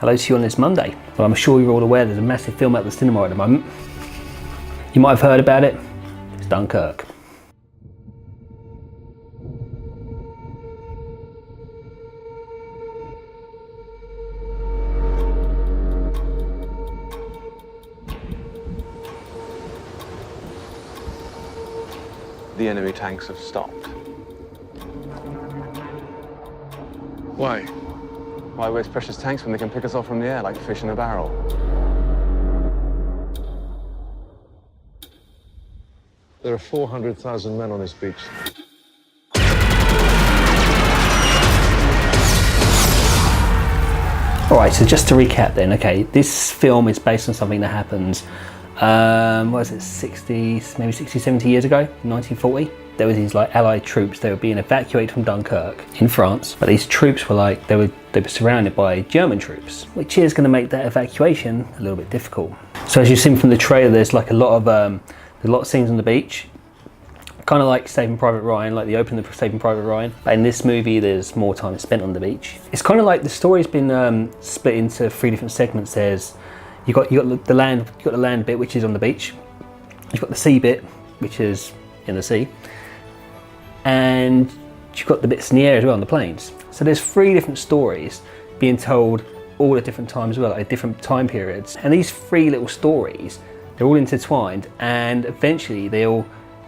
Hello to you on this Monday. Well, I'm sure you're all aware there's a massive film at the cinema at the moment. You might have heard about it. It's Dunkirk. The enemy tanks have stopped. Why? Why waste precious tanks when they can pick us off from the air like fish in a barrel? There are 400,000 men on this beach. Alright, so just to recap then, okay, this film is based on something that happened, what was it, 60, maybe 60, 70 years ago, 1940? There were these like Allied troops, they were being evacuated from Dunkirk in France, but these troops were like, they were surrounded by German troops, which is going to make that evacuation a little bit difficult. So as you've seen from the trailer, there's like a lot of scenes on the beach, kind of like Saving Private Ryan, like the opening of Saving Private Ryan, but in this movie there's more time spent on the beach. It's kind of like the story's been split into three different segments. There's you got the land bit, which is on the beach. You've got the sea bit, which is in the sea. And you've got the bits in the air as well on the planes. So there's three different stories being told all at different times as well, at different time periods. And these three little stories, they're all intertwined, and eventually they all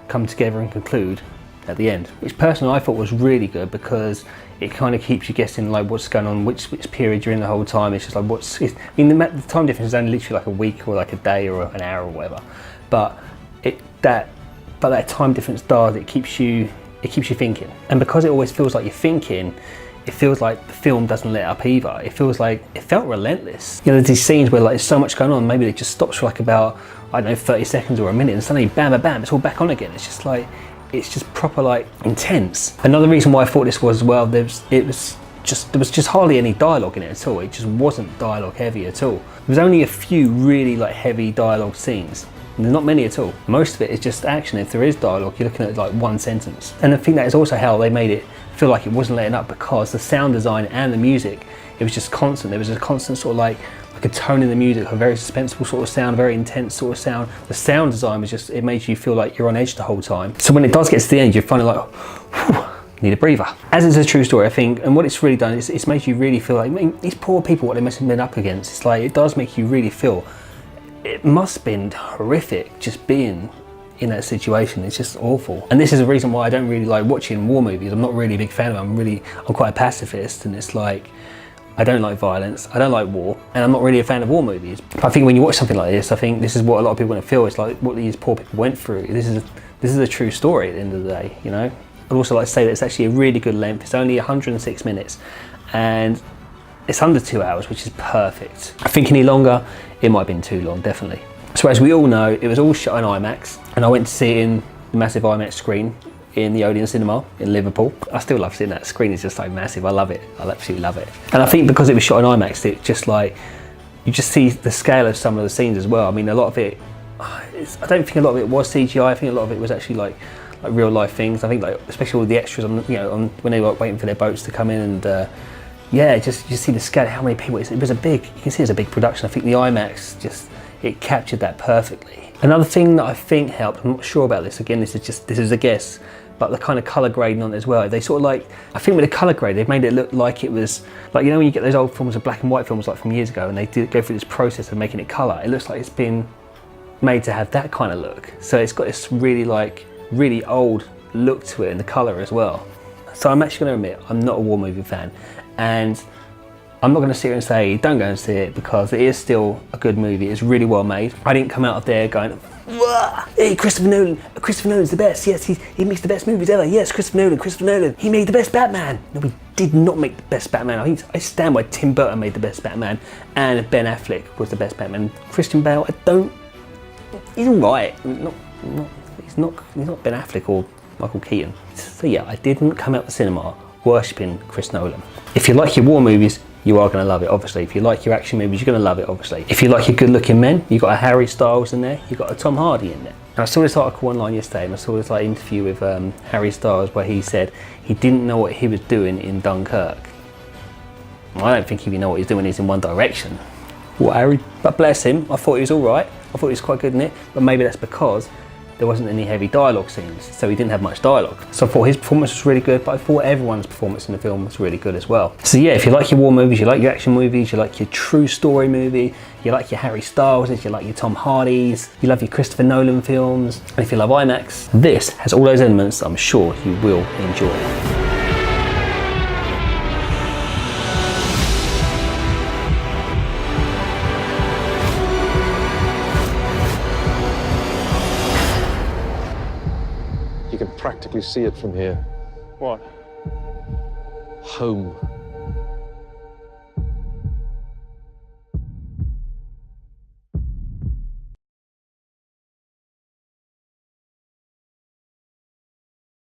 come together and conclude at the end, which personally I thought was really good, because it kind of keeps you guessing like what's going on, which period you're in the whole time. It's just like I mean the time difference is only literally like a week or like a day or an hour or whatever, but that time difference does, it keeps you thinking. And because it always feels like you're thinking, it feels like the film doesn't let up either. It felt relentless. You know, there's these scenes where like there's so much going on, maybe it just stops for like about, I don't know, 30 seconds or a minute, and suddenly bam, bam, bam, it's all back on again. It's just like, it's just proper like intense. Another reason why I thought this was as well, there was just hardly any dialogue in it at all. It just wasn't dialogue heavy at all. There was only a few really like heavy dialogue scenes. There's not many at all. Most of it is just action. If there is dialogue, you're looking at like one sentence. And I think that is also how they made it feel like it wasn't letting up, because the sound design and the music, it was just constant. There was a constant sort of like a tone in the music, a very suspenseful sort of sound, very intense sort of sound. The sound design was just, it made you feel like you're on edge the whole time. So when it does get to the end, you're finally like, whew, need a breather. As it's a true story, I think, and what it's really done is it's made you really feel like, I mean, these poor people, what they must have been up against, it's like, it does make you really feel, it must have been horrific just being in that situation. It's just awful. And this is a reason why I don't really like watching war movies. I'm not really a big fan of them. I'm quite a pacifist, and it's like, I don't like violence, I don't like war, and I'm not really a fan of war movies. I think when you watch something like this, I think this is what a lot of people want to feel. It's like what these poor people went through. This is a true story at the end of the day, you know? I'd also like to say that it's actually a really good length. It's only 106 minutes, and it's under 2 hours, which is perfect. I think any longer, it might have been too long, definitely. So as we all know, it was all shot on IMAX, and I went to see it in the massive IMAX screen in the Odeon Cinema in Liverpool. I still love seeing that screen. It's just so massive. I love it. I absolutely love it. And I think because it was shot on IMAX, it just like, you just see the scale of some of the scenes as well. I mean, a lot of it, I don't think a lot of it was CGI. I think a lot of it was actually like real life things. I think like, especially all the extras on, you know, when they were waiting for their boats to come in, and yeah, just you see the scale, how many people, it was a big, you can see it's a big production. I think the IMAX just, it captured that perfectly. Another thing that I think helped, I'm not sure about this, again, this is a guess, but the kind of colour grading on it as well. They sort of like, I think with the colour grade, they've made it look like it was, like, you know when you get those old films of black and white films like from years ago, and they go through this process of making it colour, it looks like it's been made to have that kind of look. So it's got this really like, really old look to it in the colour as well. So I'm actually going to admit, I'm not a war movie fan, and I'm not going to sit here and say don't go and see it, because it is still a good movie. It's really well made. I didn't come out of there going, hey, Christopher Nolan's the best. Yes, he makes the best movies ever. Yes, Christopher Nolan, he made the best Batman. No, he did not make the best Batman. I stand by Tim Burton made the best Batman, and Ben Affleck was the best Batman. Christian Bale, he's alright. He's not Ben Affleck or Michael Keaton. So yeah, I didn't come out the cinema worshipping Chris Nolan. If you like your war movies, you are going to love it, obviously. If you like your action movies, you're going to love it, obviously. If you like your good-looking men, you've got a Harry Styles in there, you've got a Tom Hardy in there. And I saw this article online yesterday, and I saw this like interview with Harry Styles, where he said he didn't know what he was doing in Dunkirk. I don't think if you know what he's doing, he's in one direction. Well, Harry, but bless him, I thought he was all right. I thought he was quite good in it, but maybe that's because there wasn't any heavy dialogue scenes, so he didn't have much dialogue. So I thought his performance was really good, but I thought everyone's performance in the film was really good as well. So yeah, if you like your war movies, you like your action movies, you like your true story movie, you like your Harry Styles, you like your Tom Hardys, you love your Christopher Nolan films, and if you love IMAX, this has all those elements I'm sure you will enjoy. You can practically see it from here. What? Home.